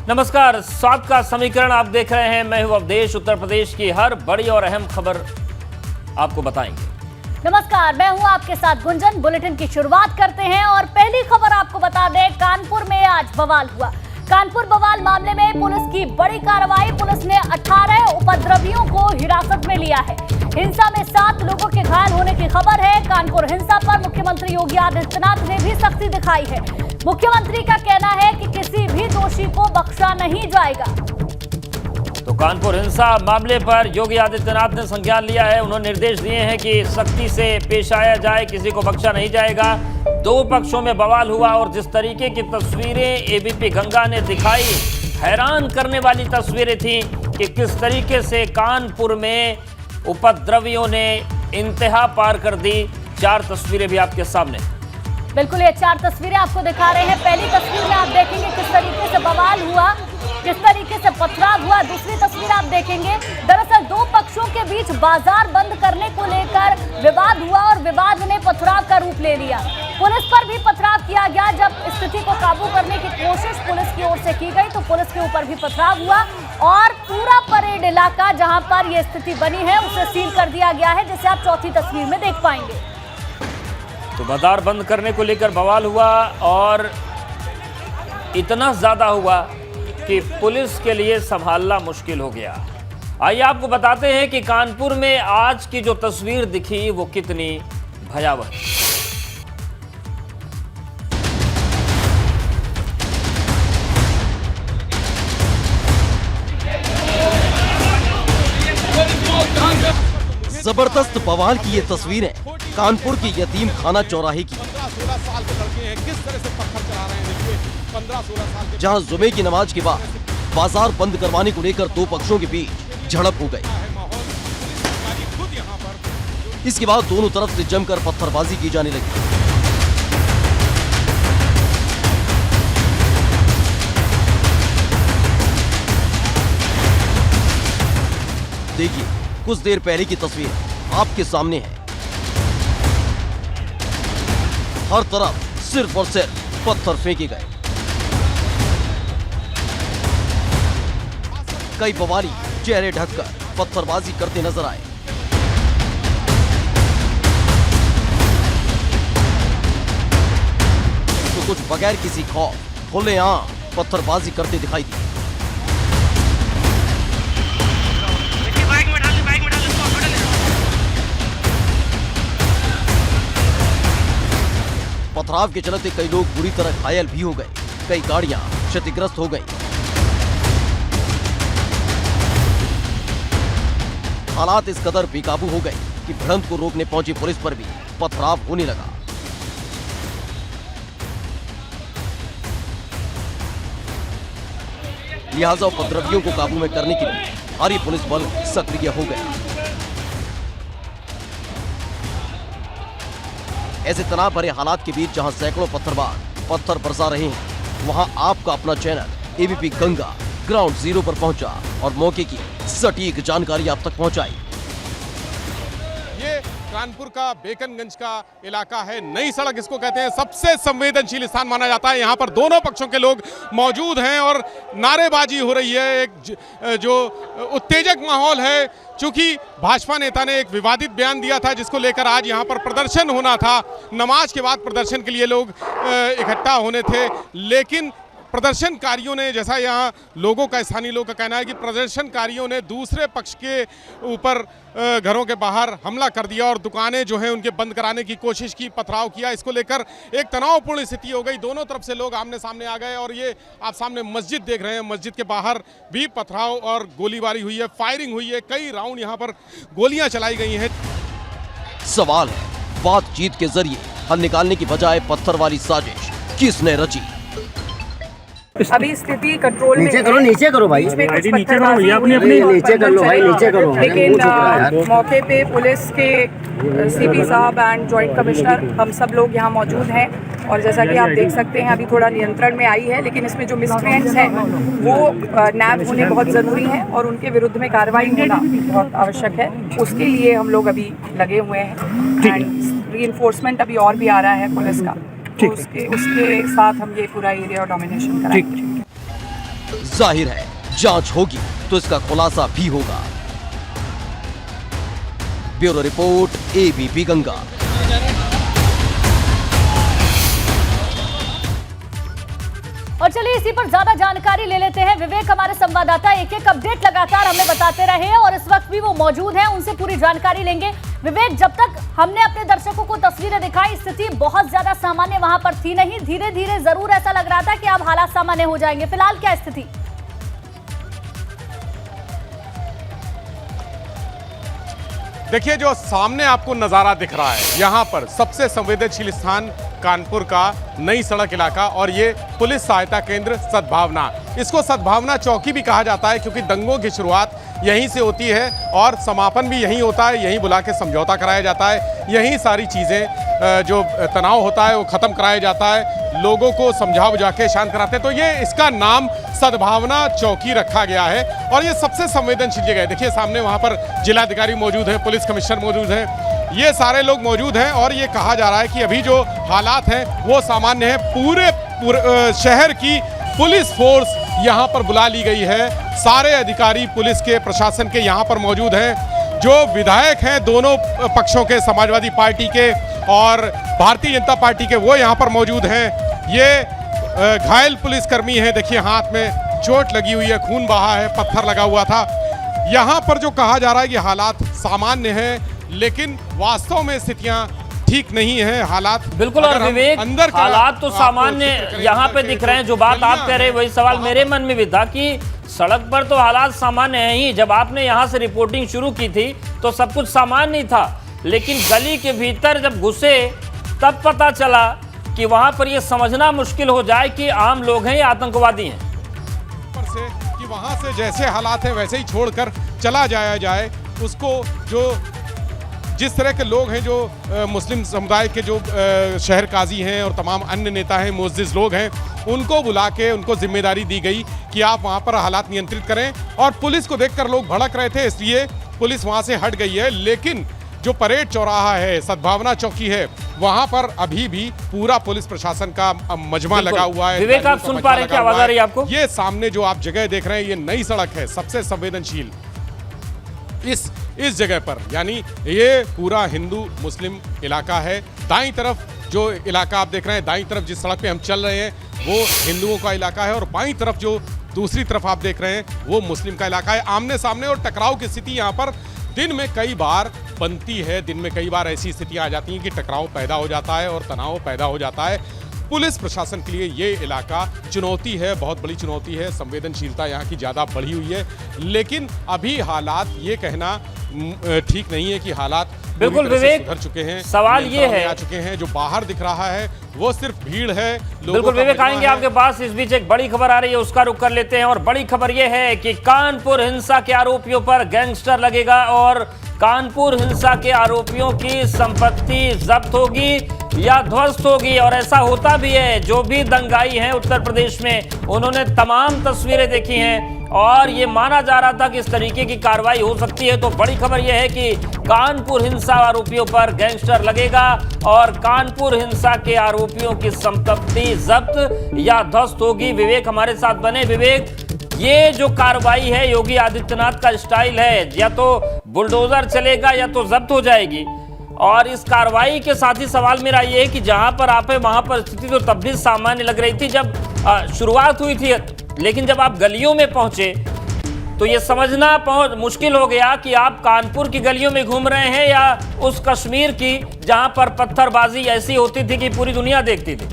नमस्कार, स्वागत का समीकरण आप देख रहे हैं। मैं हूं अवधेश। उत्तर प्रदेश की हर बड़ी और अहम खबर आपको बताएंगे। नमस्कार, मैं हूं आपके साथ गुंजन। बुलेटिन की शुरुआत करते हैं और पहली खबर आपको बता दें, कानपुर में आज बवाल हुआ। कानपुर बवाल मामले में पुलिस की बड़ी कार्रवाई। पुलिस ने 18 उपद्रवियों को हिरासत में लिया है। हिंसा में 7 लोगों के घायल होने की खबर है। कानपुर हिंसा पर मुख्यमंत्री योगी आदित्यनाथ ने भी सख्ती दिखाई है। मुख्यमंत्री का कहना है कि किसी भी दोषी को बख्शा नहीं जाएगा। तो कानपुर हिंसा मामले पर योगी आदित्यनाथ ने संज्ञान लिया है। उन्होंने निर्देश दिए हैं कि सख्ती से पेश आया जाए, किसी को बख्शा नहीं जाएगा। 2 पक्षों में बवाल हुआ और जिस तरीके की तस्वीरें एबीपी गंगा ने दिखाई, हैरान करने वाली तस्वीरें थी कि किस तरीके से कानपुर में उपद्रवियों ने इंतहा पार कर दी। 4 तस्वीरें भी आपके सामने। बिल्कुल, ये 4 तस्वीरें आपको दिखा रहे हैं। पहली तस्वीर में आप देखेंगे किस तरीके से बवाल हुआ, किस तरीके से पथराव हुआ। दूसरी तस्वीर आप देखेंगे, दरअसल 2 पक्षों के बीच बाजार बंद करने को लेकर विवाद हुआ और विवाद ने पथराव का रूप ले लिया। पुलिस पर भी पथराव किया गया। जब स्थिति को काबू करने की कोशिश पुलिस की ओर से की गई तो पुलिस के ऊपर भी पथराव हुआ और पूरा परेड इलाका जहां पर यह स्थिति बनी है उसे सील कर दिया गया है, जिसे आप चौथी तस्वीर में देख पाएंगे। तो बाजार बंद करने को लेकर बवाल हुआ और इतना ज्यादा हुआ कि पुलिस के लिए संभालना मुश्किल हो गया। आइए आपको बताते हैं कि कानपुर में आज की जो तस्वीर दिखी वो कितनी भयावह है। जबरदस्त बवाल की ये तस्वीरें कानपुर की यतीम खाना चौराहे की, 15-16 साल के लड़के हैं, किस तरह से पत्थर चला रहे हैं। देखिए 15-16 साल के, जहां जुमे की नमाज के बाद बाजार बंद करवाने को लेकर 2 पक्षों के बीच झड़प हो गई। खुद यहाँ पर इसके बाद दोनों तरफ से जमकर पत्थरबाजी की जाने लगी। देखिए, कुछ देर पहले की तस्वीर आपके सामने है। हर तरफ सिर्फ और सिर्फ पत्थर फेंके गए। कई बवाली चेहरे ढककर पत्थरबाजी करते नजर आए। तो कुछ बगैर किसी खौफ खुलेआम पत्थरबाजी करते दिखाई दिए। पथराव के चलते कई लोग बुरी तरह घायल भी हो गए। कई गाड़ियां क्षतिग्रस्त हो गईं। हालात इस कदर बेकाबू हो गए कि भिड़ंत को रोकने पहुंची पुलिस पर भी पथराव होने लगा। लिहाजा उपद्रवियों को काबू में करने के लिए भारी पुलिस बल सक्रिय हो गया। ऐसे तनाव भरे हालात के बीच जहां सैकड़ों पत्थरबाज पत्थर बरसा रहे हैं, वहां आपका अपना channel ABP Ganga ground zero पर पहुंचा और मौके की सटीक जानकारी आप तक पहुंचाई। ये कानपुर का बेकनगंज का इलाका है। नई सड़क इसको कहते हैं, सबसे संवेदनशील स्थान माना जाता है। यहाँ पर दोनों पक्षों के लोग मौजूद हैं और नारेबाजी हो रही है। एक जो उत्तेजक माहौल है, चूंकि भाजपा नेता ने एक विवादित बयान दिया था जिसको लेकर आज यहाँ पर प्रदर्शन होना था। नमाज के बाद प्रदर्शन के लिए लोग इकट्ठा होने थे, लेकिन प्रदर्शनकारियों ने, जैसा यहाँ लोगों का, स्थानीय लोगों का कहना है कि प्रदर्शनकारियों ने दूसरे पक्ष के ऊपर घरों के बाहर हमला कर दिया और दुकानें जो हैं उनके बंद कराने की कोशिश की, पथराव किया। इसको लेकर एक तनावपूर्ण स्थिति हो गई। दोनों तरफ से लोग आमने सामने आ गए और ये आप सामने मस्जिद देख रहे हैं, मस्जिद के बाहर भी पथराव और गोलीबारी हुई है, फायरिंग हुई है। कई राउंड यहाँ पर गोलियां चलाई गई हैं। सवाल है, बातचीत के जरिए हल निकालने की बजाय पत्थर वाली साजिश किसने रची? अभी स्थिति कंट्रोल में नीचे करो भाई, नीचे करो भाई, नीचे करो। लेकिन मौके पे पुलिस के सीपी साहब एंड जॉइंट कमिश्नर हम सब लोग यहाँ मौजूद हैं और जैसा कि आप देख सकते हैं अभी थोड़ा नियंत्रण में आई है, लेकिन इसमें जो मिसक्रिएंट्स हैं वो नैब होने बहुत ज़रूरी है और उनके विरुद्ध में कार्रवाई होना बहुत आवश्यक है। उसके लिए हम लोग अभी लगे हुए हैं एंड रीइंफोर्समेंट अभी और भी आ रहा है पुलिस का, तो उसके साथ हम ये पूरा एरिया डोमिनेशन कराएंगे। जाहिर है जांच होगी तो इसका खुलासा भी होगा। Bureau report, ABP Ganga. और चलिए इसी पर ज्यादा जानकारी ले लेते हैं। विवेक हमारे संवाददाता एक एक अपडेट लगातार हमें बताते रहे हैं और इस वक्त भी वो मौजूद हैं, उनसे पूरी जानकारी लेंगे। विवेक, जब तक हमने अपने दर्शकों को तस्वीरें दिखाई, स्थिति बहुत ज्यादा सामान्य वहां पर थी नहीं, धीरे धीरे जरूर ऐसा लग रहा था कि अब हालात सामान्य हो जाएंगे। फिलहाल क्या स्थिति? देखिए, जो सामने आपको नज़ारा दिख रहा है, यहाँ पर सबसे संवेदनशील स्थान कानपुर का नई सड़क इलाका और ये पुलिस सहायता केंद्र सद्भावना। इसको सद्भावना चौकी भी कहा जाता है क्योंकि दंगों की शुरुआत यहीं से होती है और समापन भी यहीं होता है। यहीं बुला के समझौता कराया जाता है, यहीं सारी चीज़ें जो तनाव होता है वो ख़त्म कराया जाता है, लोगों को समझा बुझा के शांत कराते हैं। तो ये इसका नाम सद्भावना चौकी रखा गया है और ये सबसे संवेदनशील जगह है। देखिए सामने वहाँ पर जिलाधिकारी मौजूद हैं, पुलिस कमिश्नर मौजूद हैं, ये सारे लोग मौजूद हैं और ये कहा जा रहा है कि अभी जो हालात हैं वो सामान्य है। पूरे शहर की पुलिस फोर्स यहाँ पर बुला ली गई है, सारे अधिकारी पुलिस के प्रशासन के यहाँ पर मौजूद हैं। जो विधायक हैं दोनों पक्षों के, समाजवादी पार्टी के और भारतीय जनता पार्टी के, वो यहाँ पर मौजूद हैं। ये घायल पुलिसकर्मी हैं, देखिए हाथ में चोट लगी हुई है, खून बहा है, पत्थर लगा हुआ था। यहाँ पर जो कहा जा रहा है कि हालात सामान्य हैं, लेकिन वास्तव में स्थितियां ठीक नहीं है। हालात बिल्कुल, और विवेक हालात तो सामान्य यहाँ पे दिख रहे हैं। जो बात आप कह रहे हैं वही सवाल मेरे मन में भी था कि सड़क पर तो हालात सामान्य हैं ही। जब आपने यहाँ से रिपोर्टिंग शुरू की थी तो सब कुछ सामान्य ही था, लेकिन गली के भीतर जब घुसे तब पता चला कि वहाँ पर ये समझना मुश्किल हो जाए कि आम लोग हैं या आतंकवादी हैं। ऊपर से कि वहाँ से जैसे हालात हैं वैसे ही छोड़कर चला जाया जाए, उसको जो जिस तरह के लोग हैं, जो मुस्लिम समुदाय के जो शहर काजी हैं और तमाम अन्य नेता हैं, मुअज़्ज़िज़ लोग हैं, उनको बुला के उनको जिम्मेदारी दी गई कि आप वहाँ पर हालात नियंत्रित करें। और पुलिस को देखकर लोग भड़क रहे थे, इसलिए पुलिस वहाँ से हट गई है। लेकिन जो परेड चौराहा है, सद्भावना चौकी है, वहाँ पर अभी भी पूरा पुलिस प्रशासन का मजमा लगा हुआ है। विवेक, आप सुन पा रहे हैं क्या? आवाज आ रही है आपको? ये सामने जो आप जगह देख रहे हैं, ये नई सड़क है, सबसे संवेदनशील इस जगह पर, यानी ये पूरा हिंदू मुस्लिम इलाका है। दाईं तरफ जो इलाका आप देख रहे हैं, दाईं तरफ जिस सड़क पे हम चल रहे हैं वो हिंदुओं का इलाका है और बाईं तरफ जो दूसरी तरफ आप देख रहे हैं वो मुस्लिम का इलाका है। आमने सामने और टकराव की स्थिति यहाँ पर दिन में कई बार बनती है। दिन में कई बार ऐसी स्थितियाँ आ जाती हैं कि टकराव पैदा हो जाता है और तनाव पैदा हो जाता है। पुलिस प्रशासन के लिए ये इलाका चुनौती है, बहुत बड़ी चुनौती है। संवेदनशीलता यहाँ की ज़्यादा बढ़ी हुई है, लेकिन अभी हालात, ये कहना ठीक नहीं है कि हालात बिल्कुल विवेक सुधर चुके हैं। सवाल ये है, आ चुके हैं, जो बाहर दिख रहा है वो सिर्फ भीड़ है। बिल्कुल विवेक, आएंगे आपके पास। इस बीच एक बड़ी खबर आ रही है, उसका रुख कर लेते हैं। और बड़ी खबर यह है कि कानपुर हिंसा के आरोपियों पर गैंगस्टर लगेगा और कानपुर हिंसा के आरोपियों की संपत्ति जब्त होगी या ध्वस्त होगी। और ऐसा होता भी है। जो भी दंगाई हैं उत्तर प्रदेश में, उन्होंने तमाम तस्वीरें देखी हैं और ये माना जा रहा था कि इस तरीके की कार्रवाई हो सकती है। तो बड़ी खबर यह है कि कानपुर हिंसा आरोपियों पर गैंगस्टर लगेगा और कानपुर हिंसा के आरोपियों की संपत्ति जब्त या ध्वस्त होगी। विवेक हमारे साथ बने। विवेक, ये जो कार्रवाई है योगी आदित्यनाथ का स्टाइल है, या तो बुलडोजर चलेगा या तो जब्त हो जाएगी। और इस कार्रवाई के साथ ही सवाल मेरा ये है कि जहां पर आप है वहां पर स्थिति तो तब भी सामान्य लग रही थी जब शुरुआत हुई थी, लेकिन जब आप गलियों में पहुंचे तो ये समझना मुश्किल हो गया कि आप कानपुर की गलियों में घूम रहे हैं या उस कश्मीर की जहां पर पत्थरबाजी ऐसी होती थी कि पूरी दुनिया देखती थी।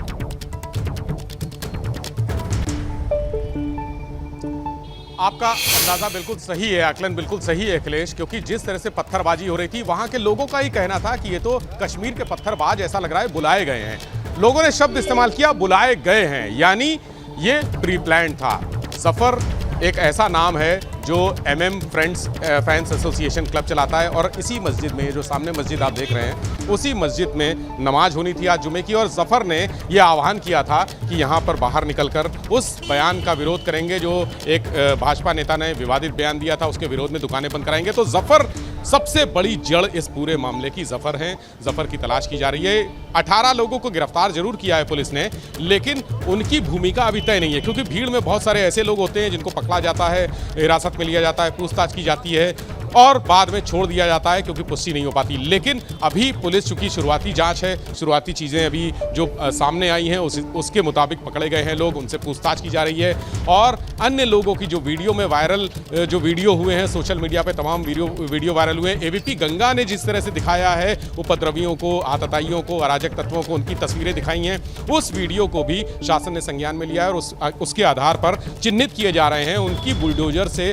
आपका अंदाजा बिल्कुल सही है, आकलन बिल्कुल सही है अखिलेश, क्योंकि जिस तरह से पत्थरबाजी हो रही थी वहां के लोगों का ही कहना था कि ये तो कश्मीर के पत्थरबाज, ऐसा लग रहा है बुलाए गए हैं। लोगों ने शब्द इस्तेमाल किया, बुलाए गए हैं, यानी ये प्री प्लान था। सफर एक ऐसा नाम है जो MM फैंस एसोसिएशन क्लब चलाता है और इसी मस्जिद में, जो सामने मस्जिद आप देख रहे हैं, उसी मस्जिद में नमाज होनी थी आज जुमे की। और जफर ने यह आह्वान किया था कि यहाँ पर बाहर निकलकर उस बयान का विरोध करेंगे जो एक भाजपा नेता ने विवादित बयान दिया था, उसके विरोध में दुकानें बंद कराएंगे। तो जफर सबसे बड़ी जड़ इस पूरे मामले की जफर है। जफर की तलाश की जा रही है। 18 लोगों को गिरफ्तार जरूर किया है पुलिस ने, लेकिन उनकी भूमिका अभी तय नहीं है, क्योंकि भीड़ में बहुत सारे ऐसे लोग होते हैं जिनको पकड़ा जाता है, हिरासत में लिया जाता है, पूछताछ की जाती है और बाद में छोड़ दिया जाता है क्योंकि पुष्टि नहीं हो पाती। लेकिन अभी पुलिस चूंकि शुरुआती जांच है, शुरुआती चीज़ें अभी जो सामने आई हैं उसके मुताबिक पकड़े गए हैं लोग, उनसे पूछताछ की जा रही है। और अन्य लोगों की जो वीडियो में वायरल जो वीडियो हुए हैं सोशल मीडिया पे, तमाम वीडियो वायरल हुए हैं। एबीपी गंगा ने जिस तरह से दिखाया है उपद्रवियों को, आतताइयों को, अराजक तत्वों को, उनकी तस्वीरें दिखाई हैं, उस वीडियो को भी शासन ने संज्ञान में लिया है और उसके आधार पर चिन्हित किए जा रहे हैं। उनकी बुलडोजर से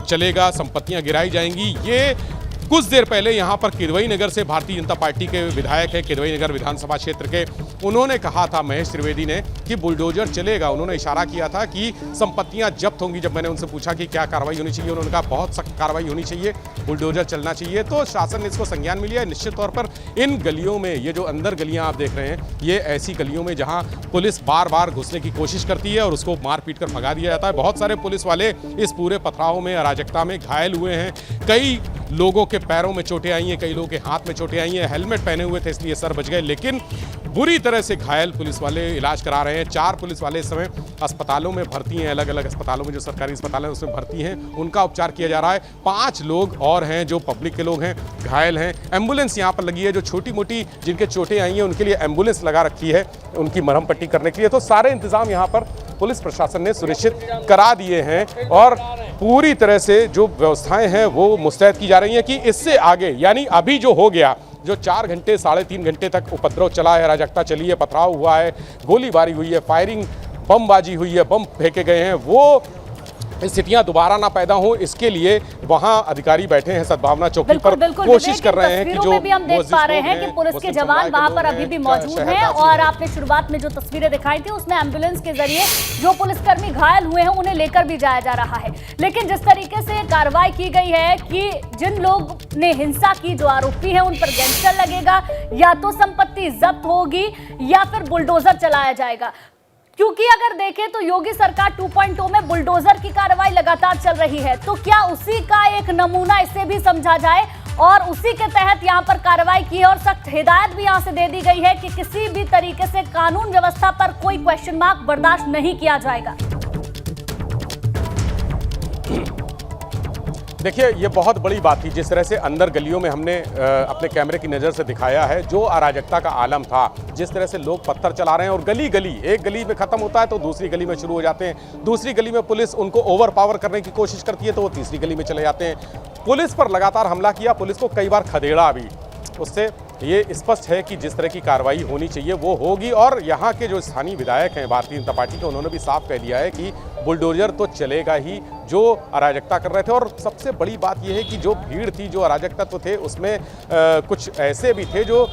चलेगा, संपत्तियां गिराई जाएंगी। ये कुछ देर पहले यहाँ पर किदवई नगर से भारतीय जनता पार्टी के विधायक है, किदवई नगर विधानसभा क्षेत्र के, उन्होंने कहा था, महेश त्रिवेदी ने, कि बुलडोजर चलेगा। उन्होंने इशारा किया था कि संपत्तियां जब्त होंगी। जब मैंने उनसे पूछा कि क्या कार्रवाई होनी चाहिए, उन्होंने कहा बहुत सख्त कार्रवाई होनी चाहिए, बुलडोजर चलना चाहिए। तो शासन ने इसको संज्ञान में लिया है। निश्चित तौर पर इन गलियों में, ये जो अंदर गलियां आप देख रहे हैं, ये ऐसी गलियों में जहां पुलिस बार बार घुसने की कोशिश करती है और उसको मार पीट कर भगा दिया जाता है। बहुत सारे पुलिस वाले इस पूरे पथराव में, अराजकता में घायल हुए हैं। कई लोगों के पैरों में चोटें आई हैं, कई लोगों के हाथ में चोटें आई हैं। हेलमेट पहने हुए थे इसलिए सर बच गए, लेकिन बुरी तरह से घायल पुलिस वाले इलाज करा रहे हैं। 4 पुलिस वाले इस समय अस्पतालों में भर्ती हैं, अलग अलग अस्पतालों में, जो सरकारी अस्पताल हैं उसमें भर्ती हैं, उनका उपचार किया जा रहा है। 5 लोग और हैं जो पब्लिक के लोग हैं, घायल हैं। एम्बुलेंस यहाँ पर लगी है, जो छोटी मोटी जिनके चोटें आई हैं उनके लिए एम्बुलेंस लगा रखी है उनकी मरहम पट्टी करने के लिए। तो सारे इंतजाम यहाँ पर पुलिस प्रशासन ने सुनिश्चित करा दिए हैं और पूरी तरह से जो व्यवस्थाएं हैं वो मुस्तैद की जा रही हैं कि इससे आगे, यानी अभी जो हो गया, जो 4 घंटे 3.5 घंटे तक उपद्रव चला है, अराजकता चली है, पथराव हुआ है, गोलीबारी हुई है, फायरिंग, बमबाजी हुई है, बम फेंके गए हैं, वो स्थितियां दोबारा ना पैदा हो, इसके लिए वहां अधिकारी बैठे हैं सद्भावना चौकी पर, कोशिश कर रहे हैं कि जो भी हम देख पा रहे हैं कि पुलिस के जवान वहां पर अभी भी मौजूद हैं। और आपने शुरुआत में जो तस्वीरें दिखाई थी उसमें एम्बुलेंस के जरिए जो पुलिसकर्मी घायल हुए हैं उन्हें लेकर भी जाया जा रहा है। लेकिन जिस तरीके से कार्रवाई की गई है कि जिन लोग ने हिंसा की, जो आरोपी है, उन पर गैंगस्टर लगेगा, या तो संपत्ति जब्त होगी या फिर बुलडोजर चलाया जाएगा। क्योंकि अगर देखें तो योगी सरकार 2.0 में बुलडोजर की कार्रवाई लगातार चल रही है, तो क्या उसी का एक नमूना इसे भी समझा जाए और उसी के तहत यहां पर कार्रवाई की है और सख्त हिदायत भी यहां से दे दी गई है कि किसी भी तरीके से कानून व्यवस्था पर कोई क्वेश्चन मार्क बर्दाश्त नहीं किया जाएगा। देखिए, ये बहुत बड़ी बात थी जिस तरह से अंदर गलियों में हमने अपने कैमरे की नज़र से दिखाया है, जो अराजकता का आलम था, जिस तरह से लोग पत्थर चला रहे हैं और गली गली, एक गली में ख़त्म होता है तो दूसरी गली में शुरू हो जाते हैं, दूसरी गली में पुलिस उनको ओवर पावर करने की कोशिश करती है तो वो तीसरी गली में चले जाते हैं। पुलिस पर लगातार हमला किया, पुलिस को कई बार खदेड़ा भी। उससे ये स्पष्ट है कि जिस तरह की कार्रवाई होनी चाहिए वो होगी। और यहाँ के जो स्थानीय विधायक हैं भारतीय जनता पार्टी के, उन्होंने भी साफ कह दिया है कि बुलडोजर तो चलेगा ही, जो अराजकता कर रहे थे। और सबसे बड़ी बात यह है कि जो भीड़ थी, जो अराजक तत्व थे, उसमें कुछ ऐसे भी थे जो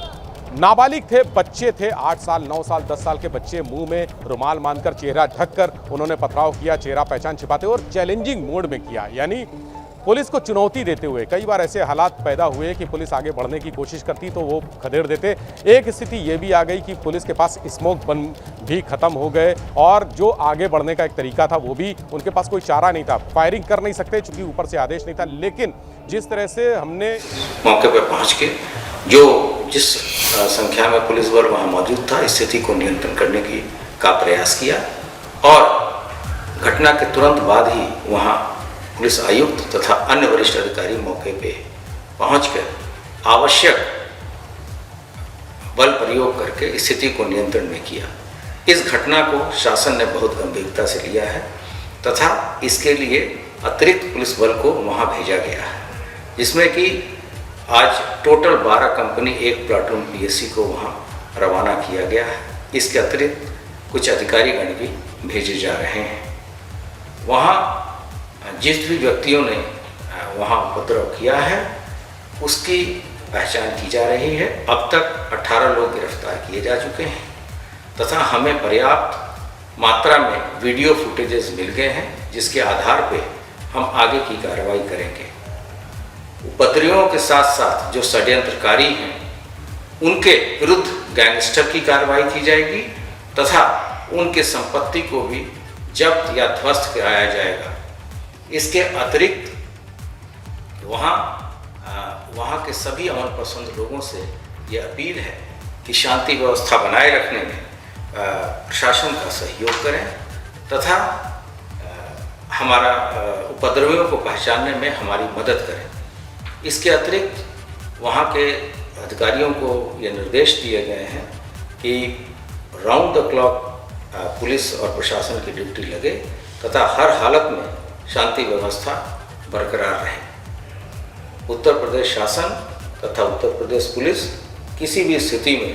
नाबालिग थे, बच्चे थे, 8 साल 9 साल 10 साल के बच्चे, मुंह में रुमाल बांधकर, चेहरा ढककर उन्होंने पथराव किया, चेहरा पहचान छिपाते और चैलेंजिंग मोड में किया, यानी पुलिस को चुनौती देते हुए। कई बार ऐसे हालात पैदा हुए कि पुलिस आगे बढ़ने की कोशिश करती तो वो खदेड़ देते। एक स्थिति ये भी आ गई कि पुलिस के पास स्मोक बम भी खत्म हो गए और जो आगे बढ़ने का एक तरीका था वो भी, उनके पास कोई चारा नहीं था। फायरिंग कर नहीं सकते चूंकि ऊपर से आदेश नहीं था, लेकिन जिस तरह से हमने मौके पर पहुंच के जिस संख्या में पुलिस बल वहां मौजूद था, स्थिति को नियंत्रण करने का प्रयास किया और घटना के तुरंत बाद ही वहां पुलिस आयुक्त तथा अन्य वरिष्ठ अधिकारी मौके पे पहुंचकर आवश्यक बल प्रयोग करके स्थिति को नियंत्रण में किया। इस घटना को शासन ने बहुत गंभीरता से लिया है तथा इसके लिए अतिरिक्त पुलिस बल को वहां भेजा गया है, जिसमें कि आज टोटल 12 कंपनी, 1 प्लाटून पीएससी को वहां रवाना किया गया है। इसके अतिरिक्त कुछ अधिकारीगण भी भेजे जा रहे हैं। वहां जिस भी व्यक्तियों ने वहां उपद्रव किया है उसकी पहचान की जा रही है। अब तक 18 लोग गिरफ्तार किए जा चुके हैं तथा हमें पर्याप्त मात्रा में वीडियो फुटेजेस मिल गए हैं, जिसके आधार पे हम आगे की कार्रवाई करेंगे। उपद्रवियों के साथ साथ जो षड्यंत्रकारी हैं उनके विरुद्ध गैंगस्टर की कार्रवाई की जाएगी तथा उनके संपत्ति को भी जब्त या ध्वस्त कराया जाएगा। इसके अतिरिक्त वहाँ वहाँ के सभी अमन पसंद लोगों से ये अपील है कि शांति व्यवस्था बनाए रखने में प्रशासन का सहयोग करें तथा हमारा उपद्रवियों को पहचानने में हमारी मदद करें। इसके अतिरिक्त वहाँ के अधिकारियों को ये निर्देश दिए गए हैं कि राउंड द क्लॉक पुलिस और प्रशासन की ड्यूटी लगे तथा हर हालत में शांति व्यवस्था बरकरार रहे। उत्तर प्रदेश शासन तथा उत्तर प्रदेश पुलिस किसी भी स्थिति में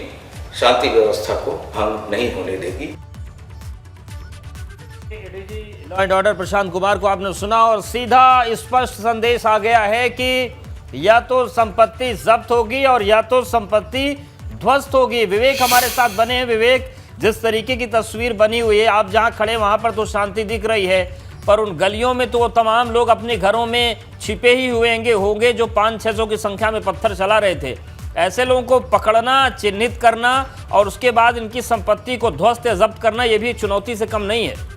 शांति व्यवस्था को भंग नहीं होने देगी। Law and order Prashant Kumar को आपने सुना और सीधा स्पष्ट संदेश आ गया है कि या तो संपत्ति जब्त होगी और या तो संपत्ति ध्वस्त होगी। विवेक हमारे साथ बने हैं। विवेक, जिस तरीके की तस्वीर बनी हुई है, आप जहां खड़े वहां पर तो शांति दिख रही है, पर उन गलियों में तो वो तमाम लोग अपने घरों में छिपे ही हुए होंगे जो 500-600 की संख्या में पत्थर चला रहे थे। ऐसे लोगों को पकड़ना, चिन्हित करना और उसके बाद इनकी संपत्ति को ध्वस्त या जब्त करना, यह भी चुनौती से कम नहीं है।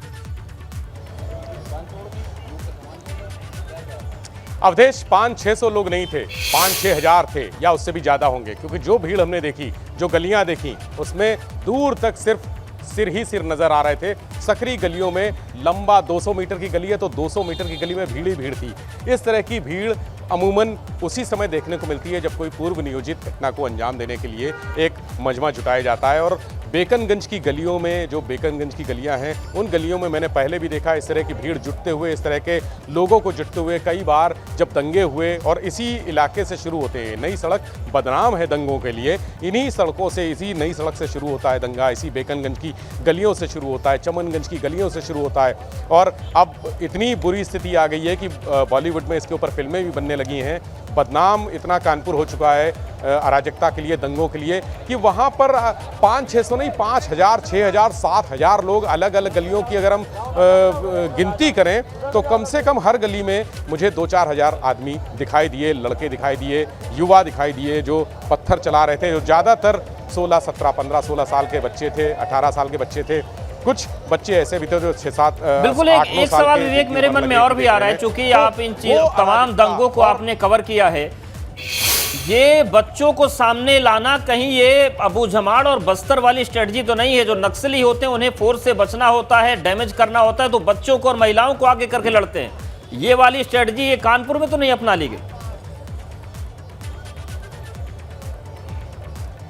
अवधेश, 500-600 लोग नहीं थे, 5-6 हज़ार थे या उससे भी ज़्यादा होंगे, क्योंकि जो भीड़ हमने देखी, जो गलियां देखी, उसमें दूर तक सिर्फ सिर ही सिर नज़र आ रहे थे। सकरी गलियों में लंबा 200 मीटर की गली है तो 200 मीटर की गली में भीड़ ही भीड़ थी। इस तरह की भीड़ अमूमन उसी समय देखने को मिलती है जब कोई पूर्व नियोजित घटना को अंजाम देने के लिए एक मजमा जुटाया जाता है। और बेकनगंज की गलियों में, जो बेकनगंज की गलियां हैं, उन गलियों में मैंने पहले भी देखा इस तरह की भीड़ जुटते हुए, इस तरह के लोगों को जुटते हुए। कई बार जब दंगे हुए, और इसी इलाके से शुरू होते हैं, नई सड़क बदनाम है दंगों के लिए, इन्हीं सड़कों से, इसी नई सड़क से शुरू होता है दंगा, इसी बेकनगंज की गलियों से शुरू होता है, चमनगंज की गलियों से शुरू होता है। और अब इतनी बुरी स्थिति आ गई है कि बॉलीवुड में इसके ऊपर फिल्में भी बनने लगी हैं। बदनाम इतना कानपुर हो चुका है अराजकता के लिए, दंगों के लिए, कि वहाँ पर 500-600 नहीं, 5,000, 6,000, 7,000 लोग अलग अलग गलियों की अगर हम गिनती करें तो कम से कम हर गली में मुझे 2-4 हज़ार आदमी दिखाई दिए, लड़के दिखाई दिए, युवा दिखाई दिए जो पत्थर चला रहे थे, जो ज़्यादातर 16, 17, 15, 16 साल के बच्चे थे, 18 साल के बच्चे थे। कुछ बच्चे ऐसे भी थे जो 6-7 बिल्कुल। एक सवाल विवेक मेरे मन में और भी आ रहा है, चूंकि आप इन तमाम दंगों को आपने कवर किया है, ये बच्चों को सामने लाना कहीं ये अबू जमाल और बस्तर वाली स्ट्रेटजी तो नहीं है? जो नक्सली होते हैं उन्हें फोर्स से बचना होता है, डैमेज करना होता है, तो बच्चों को और महिलाओं को आगे करके लड़ते हैं। ये वाली स्ट्रेटजी ये कानपुर में तो नहीं अपना ली गई?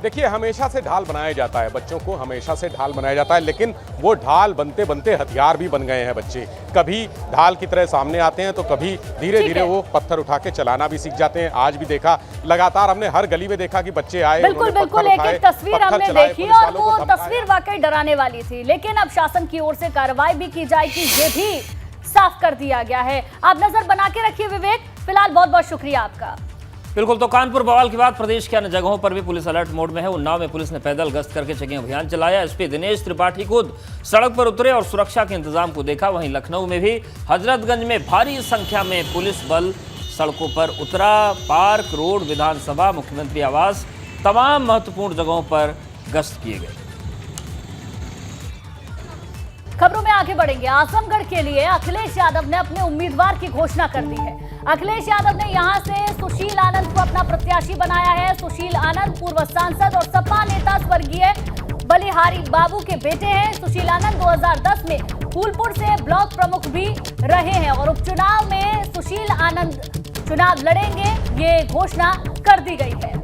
देखिए, हमेशा से ढाल बनाया जाता है, बच्चों को हमेशा से ढाल बनाया जाता है, लेकिन वो ढाल बनते बनते हथियार भी बन गए हैं बच्चे। कभी ढाल की तरह सामने आते हैं तो कभी धीरे धीरे वो पत्थर उठा के चलाना भी सीख जाते हैं। आज भी देखा, लगातार हमने हर गली में देखा कि बच्चे आए, बिल्कुल बिल्कुल, एक तस्वीर हमने देखी और वो तस्वीर वाकई डराने वाली थी, लेकिन अब शासन की ओर से कार्रवाई भी की जाएगी, ये भी साफ कर दिया गया है। आप नजर बना के रखिए विवेक। फिलहाल बहुत बहुत शुक्रिया आपका। बिल्कुल। तो कानपुर बवाल के बाद प्रदेश के अन्य जगहों पर भी पुलिस अलर्ट मोड में है। उन्नाव में पुलिस ने पैदल गश्त करके चेकिंग अभियान चलाया। एसपी दिनेश त्रिपाठी खुद सड़क पर उतरे और सुरक्षा के इंतजाम को देखा। वहीं लखनऊ में भी हजरतगंज में भारी संख्या में पुलिस बल सड़कों पर उतरा। पार्क रोड, विधानसभा, मुख्यमंत्री आवास, तमाम महत्वपूर्ण जगहों पर गश्त किए गए। खबरों में आगे बढ़ेंगे। आजमगढ़ के लिए अखिलेश यादव ने अपने उम्मीदवार की घोषणा कर दी है। अखिलेश यादव ने यहां से सुशील आनंद को अपना प्रत्याशी बनाया है। सुशील आनंद पूर्व सांसद और सपा नेता स्वर्गीय बलिहारी बाबू के बेटे हैं। सुशील आनंद 2010 में फूलपुर से ब्लॉक प्रमुख भी रहे हैं और उपचुनाव में सुशील आनंद चुनाव लड़ेंगे, ये घोषणा कर दी गई है।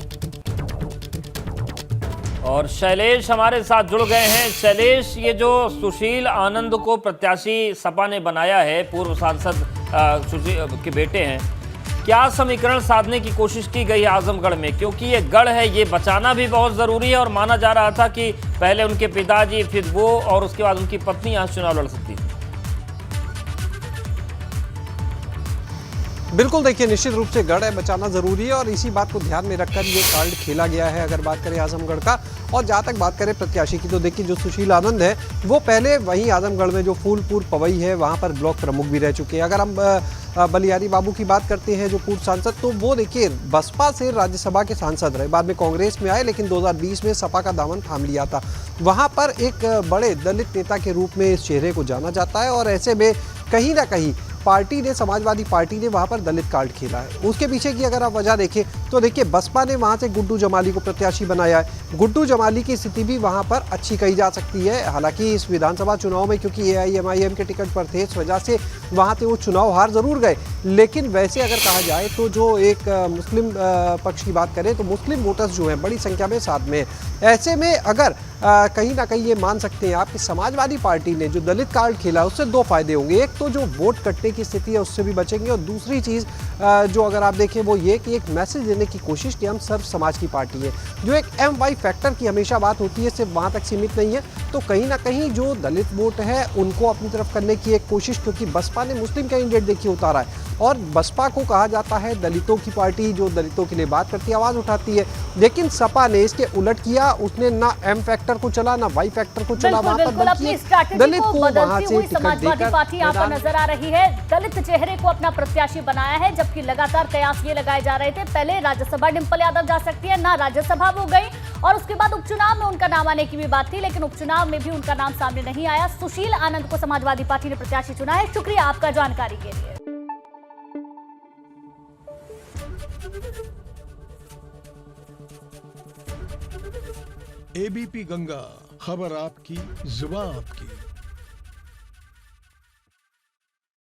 और शैलेश हमारे साथ जुड़ गए हैं। शैलेश, ये जो सुशील आनंद को प्रत्याशी सपा ने बनाया है, पूर्व सांसद सुशील के बेटे हैं, क्या समीकरण साधने की कोशिश की गई आजमगढ़ में? क्योंकि ये गढ़ है, ये बचाना भी बहुत ज़रूरी है और माना जा रहा था कि पहले उनके पिताजी, फिर वो और उसके बाद उनकी पत्नी यहाँ चुनाव लड़ सकती थी। बिल्कुल, देखिए, निश्चित रूप से गढ़ है, बचाना जरूरी है और इसी बात को ध्यान में रखकर ये कार्ड खेला गया है। अगर बात करें आजमगढ़ का, और जहाँ तक बात करें प्रत्याशी की, तो देखिए जो सुशील आनंद है वो पहले वहीं आजमगढ़ में जो फूलपुर पवई है वहाँ पर ब्लॉक प्रमुख भी रह चुके हैं। अगर हम बलिहारी बाबू की बात करते हैं जो पूर्व सांसद, तो वो देखिए बसपा से राज्यसभा के सांसद रहे, बाद में कांग्रेस में आए, लेकिन 2020 में सपा का दामन थाम लिया था। वहाँ पर एक बड़े दलित नेता के रूप में इस चेहरे को जाना जाता है और ऐसे में कहीं ना कहीं पार्टी ने, समाजवादी पार्टी ने वहाँ पर दलित कार्ड खेला है। उसके पीछे की अगर आप वजह देखें तो देखिए बसपा ने वहाँ से गुड्डू जमाली को प्रत्याशी बनाया है। गुड्डू जमाली की स्थिति भी वहाँ पर अच्छी कही जा सकती है। हालांकि इस विधानसभा चुनाव में क्योंकि AIMIM के टिकट पर थे, इस वजह से वहाँ से वो चुनाव हार जरूर गए, लेकिन वैसे अगर कहा जाए तो जो एक मुस्लिम पक्ष की बात करें तो मुस्लिम वोटर्स जो हैं बड़ी संख्या में साथ में। ऐसे में अगर कहीं ना कहीं ये मान सकते हैं आप कि समाजवादी पार्टी ने जो दलित कार्ड खेला उससे दो फायदे होंगे। एक तो जो वोट कटने की स्थिति है उससे भी बचेंगे, और दूसरी चीज़ जो अगर आप देखें वो ये कि एक मैसेज देने की कोशिश कि हम सर्व समाज की पार्टी है। जो एक MY फैक्टर की हमेशा बात होती है सिर्फ वहाँ तक सीमित नहीं है, तो कहीं ना कहीं जो दलित वोट है उनको अपनी तरफ करने की एक कोशिश, क्योंकि बसपा ने मुस्लिम कैंडिडेट देखिए उतारा है और बसपा को कहा जाता है दलितों की पार्टी जो दलितों के लिए बात करती है, आवाज़ उठाती है। लेकिन सपा ने इसके उलट किया, उसने ना M फैक्टर को चला ना Y फैक्टर को चला, वहाँ पर बल्कि दलित को वहाँ से टिकट समाजवादी देकर पार्टी यहाँ पर नजर आ रही है। दलित चेहरे को अपना प्रत्याशी बनाया है, जबकि लगातार कयास ये लगाए जा रहे थे पहले राज्यसभा डिंपल यादव जा सकती है, ना राज्यसभा वो गई, और उसके बाद उपचुनाव में उनका नाम आने की भी बात थी, लेकिन उपचुनाव में भी उनका नाम सामने नहीं आया। सुशील आनंद को समाजवादी पार्टी ने प्रत्याशी चुना है। शुक्रिया आपका जानकारी के लिए। ABP गंगा, खबर आपकी, जुबान आपकी।